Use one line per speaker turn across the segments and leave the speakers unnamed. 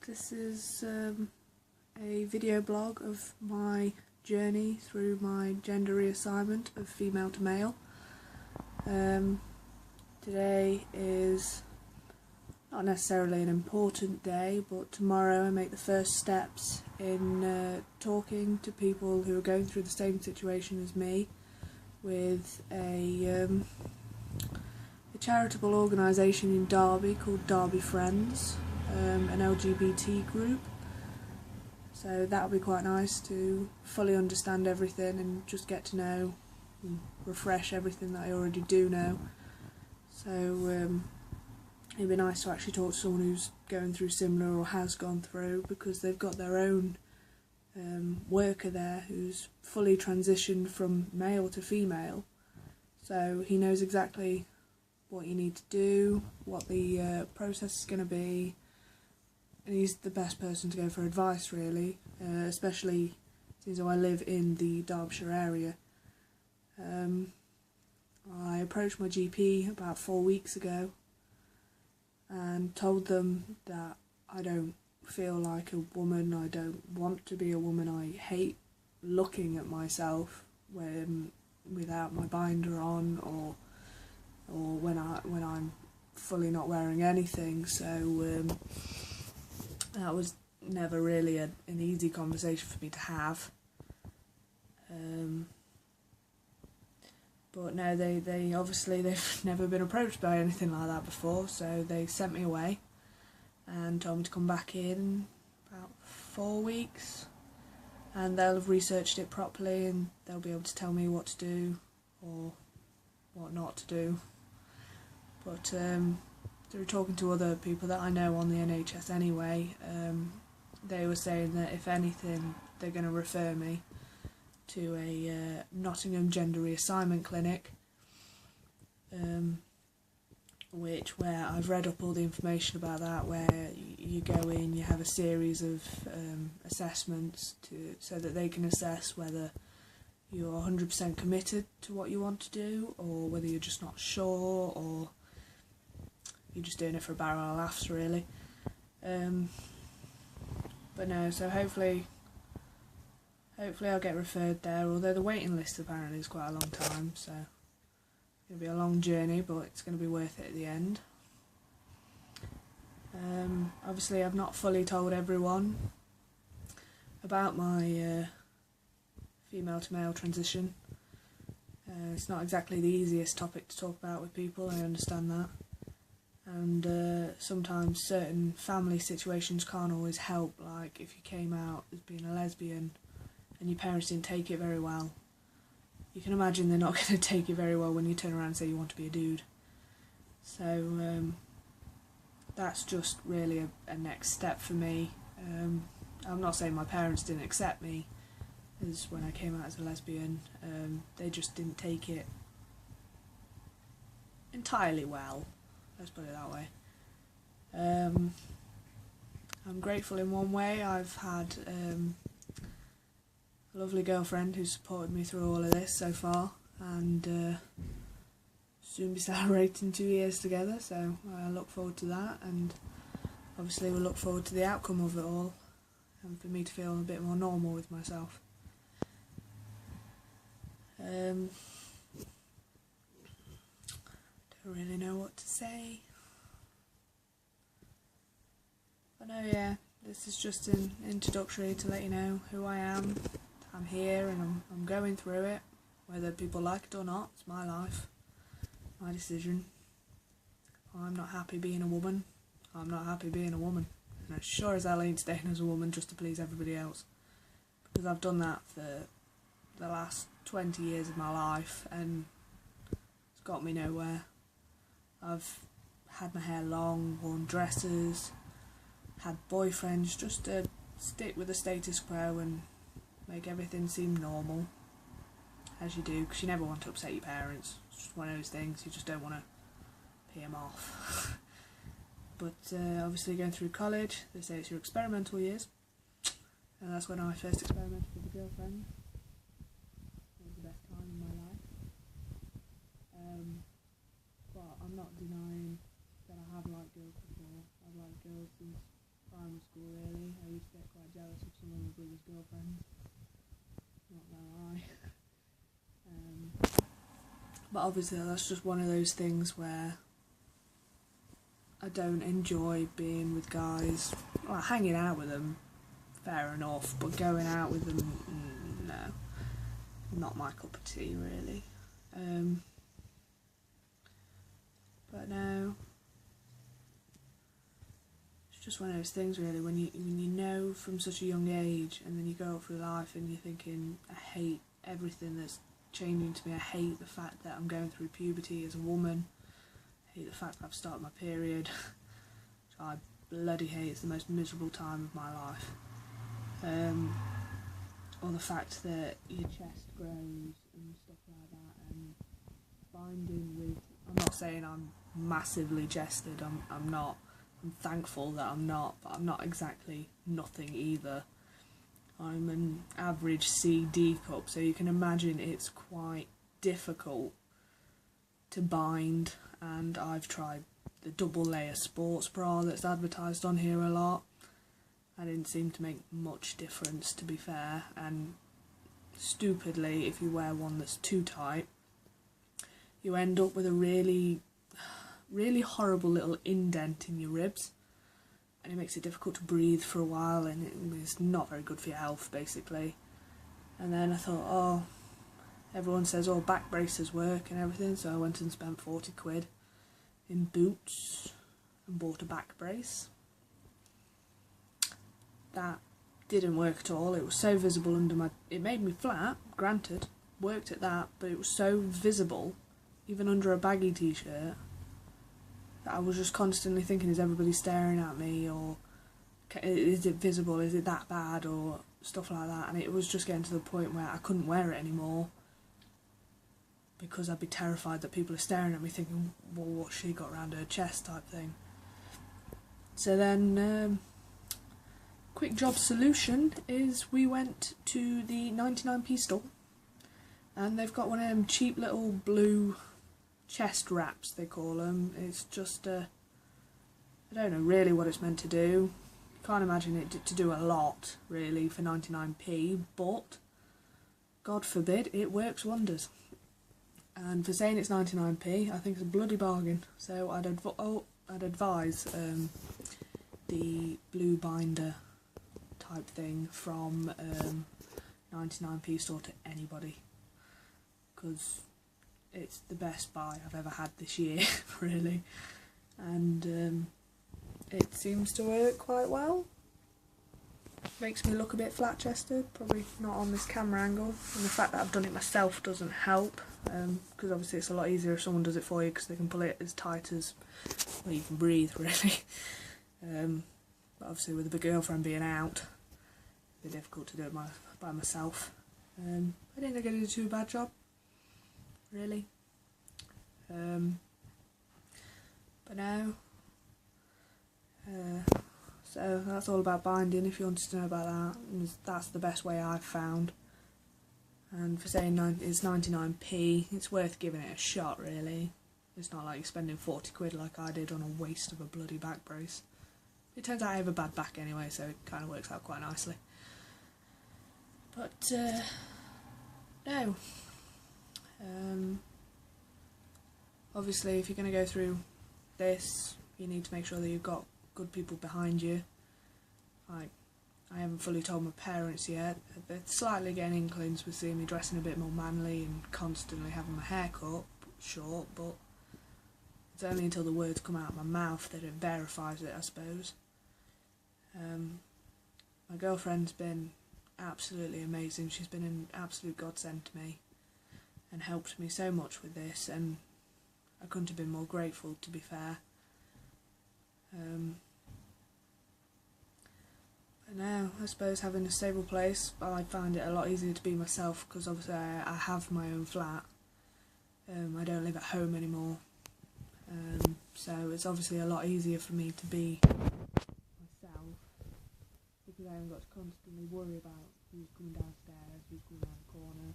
This is a video blog of my journey through my gender reassignment of female to male. Today is not necessarily an important day, but tomorrow I make the first steps in talking to people who are going through the same situation as me with a charitable organisation in Derby called Derby Friends, an LGBT group. So that'll be quite nice to fully understand everything and just get to know and refresh everything that I already do know. So it'd be nice to actually talk to someone who's going through similar or has gone through, because they've got their own worker there who's fully transitioned from male to female. So he knows exactly what you need to do, what the process is going to be, and he's the best person to go for advice, really, especially since I live in the Derbyshire area. I approached my GP about 4 weeks ago and told them that I don't feel like a woman, I don't want to be a woman, I hate looking at myself without my binder on or when I'm fully not wearing anything. So that was never really an easy conversation for me to have. But no, they obviously they've never been approached by anything like that before, so they sent me away and told me to come back in about 4 weeks, and they'll have researched it properly and they'll be able to tell me what to do or what not to do. But through talking to other people that I know on the NHS anyway, they were saying that if anything they're going to refer me to a Nottingham gender reassignment clinic, where I've read up all the information about that, where you go in, you have a series of assessments so that they can assess whether you're 100% committed to what you want to do, or whether you're just not sure, or you're just doing it for a barrel of laughs, really. But no, so hopefully I'll get referred there, although the waiting list apparently is quite a long time, so it's going to be a long journey, but it's going to be worth it at the end. Obviously I've not fully told everyone about my female to male transition. It's not exactly the easiest topic to talk about with people, I understand that. And sometimes certain family situations can't always help, like if you came out as being a lesbian and your parents didn't take it very well, you can imagine they're not going to take it very well when you turn around and say you want to be a dude. So that's just really a next step for me. I'm not saying my parents didn't accept me as when I came out as a lesbian, they just didn't take it entirely well, let's put it that way. I'm grateful in one way. I've had a lovely girlfriend who's supported me through all of this so far, and soon be celebrating 2 years together, so I look forward to that, and obviously we'll look forward to the outcome of it all, and for me to feel a bit more normal with myself. Don't really know what to say. But no, yeah, this is just an introductory to let you know who I am. I'm here and I'm going through it, whether people like it or not. It's my life, my decision. I'm not happy being a woman. I'm not happy being a woman. And I sure as hell ain't staying as a woman just to please everybody else, because I've done that for the last 20 years of my life and it's got me nowhere. I've had my hair long, worn dresses, had boyfriends just to stick with the status quo and make everything seem normal, as you do, because you never want to upset your parents. It's just one of those things, you just don't want to pay them off. But obviously going through college, they say it's your experimental years, and that's when I first experimented with a girlfriend. It was the best time in my life. But I'm not denying that I have liked girls before. I've liked girls since primary school really. I used to get quite jealous of some of my brother's girlfriends. Not gonna lie. But obviously that's just one of those things where I don't enjoy being with guys. Well, hanging out with them, fair enough, but going out with them, no. Not my cup of tea, really. But no. It's just one of those things, really, when you know from such a young age, and then you go through life and you're thinking, I hate everything that's changing to me. I hate the fact that I'm going through puberty as a woman. I hate the fact that I've started my period, which I bloody hate. It's the most miserable time of my life. Or the fact that your chest grows and stuff like that, and binding with, I'm not saying I'm massively chested, I'm not. I'm thankful that I'm not, but I'm not exactly nothing either. I'm an average C/D cup, so you can imagine it's quite difficult to bind, and I've tried the double layer sports bra that's advertised on here a lot. I didn't seem to make much difference, to be fair, and stupidly, if you wear one that's too tight, you end up with a really horrible little indent in your ribs, and it makes it difficult to breathe for a while, and it's not very good for your health, basically. And then I thought, oh, everyone says, oh, back braces work and everything, so I went and spent 40 quid in Boots and bought a back brace. That didn't work at all. It was so visible under my... It made me flat, granted, worked at that, but it was so visible, even under a baggy t-shirt, that I was just constantly thinking, is everybody staring at me, or is it visible, is it that bad, or stuff like that. And it was just getting to the point where I couldn't wear it anymore, because I'd be terrified that people are staring at me thinking, well, what's she got around her chest type thing. So then, quick job solution is we went to the 99p store, and they've got one of them cheap little blue chest wraps, they call them. It's just I don't know really what it's meant to do. Can't imagine it to do a lot really for 99p, but God forbid it works wonders. And for saying it's 99p, I think it's a bloody bargain. So I'd advise the blue binder type thing from 99p store to anybody, because it's the best buy I've ever had this year, really, and it seems to work quite well. Makes me look a bit flat-chested, probably not on this camera angle, and the fact that I've done it myself doesn't help, because obviously it's a lot easier if someone does it for you, because they can pull it as tight as, well, you can breathe, really. But obviously with a girlfriend being out, it's difficult to do it by myself. I didn't think I did too bad job, really. But no. So that's all about binding, if you wanted to know about that. And that's the best way I've found. And for saying it's 99p, it's worth giving it a shot, really. It's not like you're spending 40 quid like I did on a waste of a bloody back brace. It turns out I have a bad back anyway, so it kind of works out quite nicely. But, no. Obviously, if you're going to go through this, you need to make sure that you've got good people behind you. Like, I haven't fully told my parents yet. They're slightly getting inklings with seeing me dressing a bit more manly and constantly having my hair cut short, but it's only until the words come out of my mouth that it verifies it, I suppose. My girlfriend's been absolutely amazing. She's been an absolute godsend to me and helped me so much with this, and I couldn't have been more grateful, to be fair. But now, I suppose having a stable place, I find it a lot easier to be myself, because obviously I have my own flat. I don't live at home anymore, so it's obviously a lot easier for me to be myself, because I haven't got to constantly worry about who's coming downstairs, who's coming around the corner.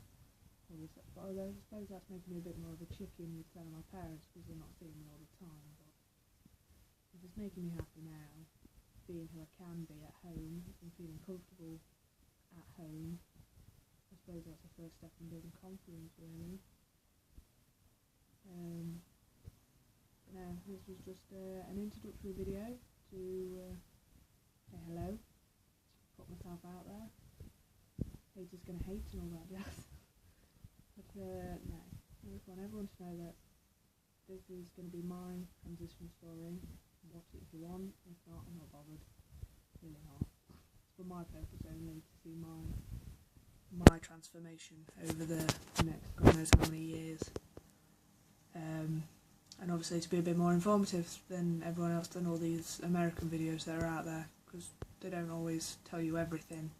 But although I suppose that's making me a bit more of a chicken with telling my parents, because they're not seeing me all the time. But if it's making me happy now, being who I can be at home and feeling comfortable at home. I suppose that's the first step in building confidence, really. But no, this was just an introductory video to say hello, put myself out there. Haters gonna hate and all that jazz. But no, I just want everyone to know that this is going to be my transition story. Watch it if you want, if not, I'm not bothered. Really not. It's for my purpose only, to see my transformation over the next God knows how many years. And obviously to be a bit more informative than everyone else done all these American videos that are out there, because they don't always tell you everything.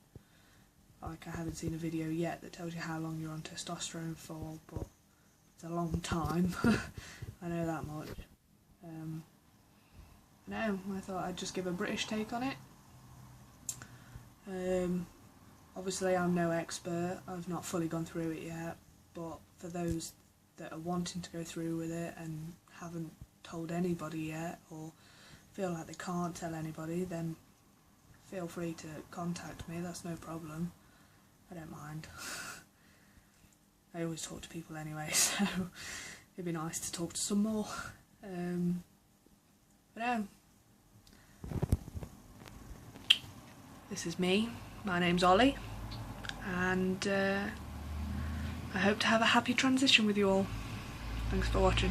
Like, I haven't seen a video yet that tells you how long you're on testosterone for, but it's a long time. I know that much. No, I thought I'd just give a British take on it. Obviously I'm no expert, I've not fully gone through it yet, but for those that are wanting to go through with it and haven't told anybody yet, or feel like they can't tell anybody, then feel free to contact me, that's no problem. I don't mind. I always talk to people anyway, so it'd be nice to talk to some more. But no. This is me. My name's Ollie, and I hope to have a happy transition with you all. Thanks for watching.